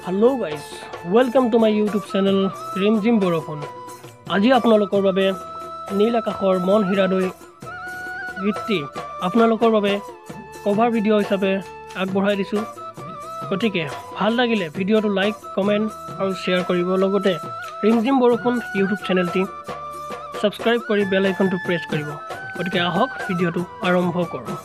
Hello guys, welcome to my YouTube channel Rimjim Borofon. আজি আপোনালোকৰ বাবে নীল আকাশৰ মন হিৰাদৈ গীতটি আপোনালোকৰ বাবে কভাৰ ভিডিঅ' হিচাপে আগবঢ়াই দিছো। গতিকে ভাল লাগিলে ভিডিঅ'টো লাইক, কমেন্ট আৰু শেয়াৰ কৰিব, লগতে ৰিমজিম বৰষুণ YouTube চেনেলটি সাবস্ক্ৰাইব কৰি বেল আইকনটো প্ৰেছ কৰিব। গতিকে আহক ভিডিঅ'টো আৰম্ভ কৰোঁ।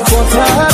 Pota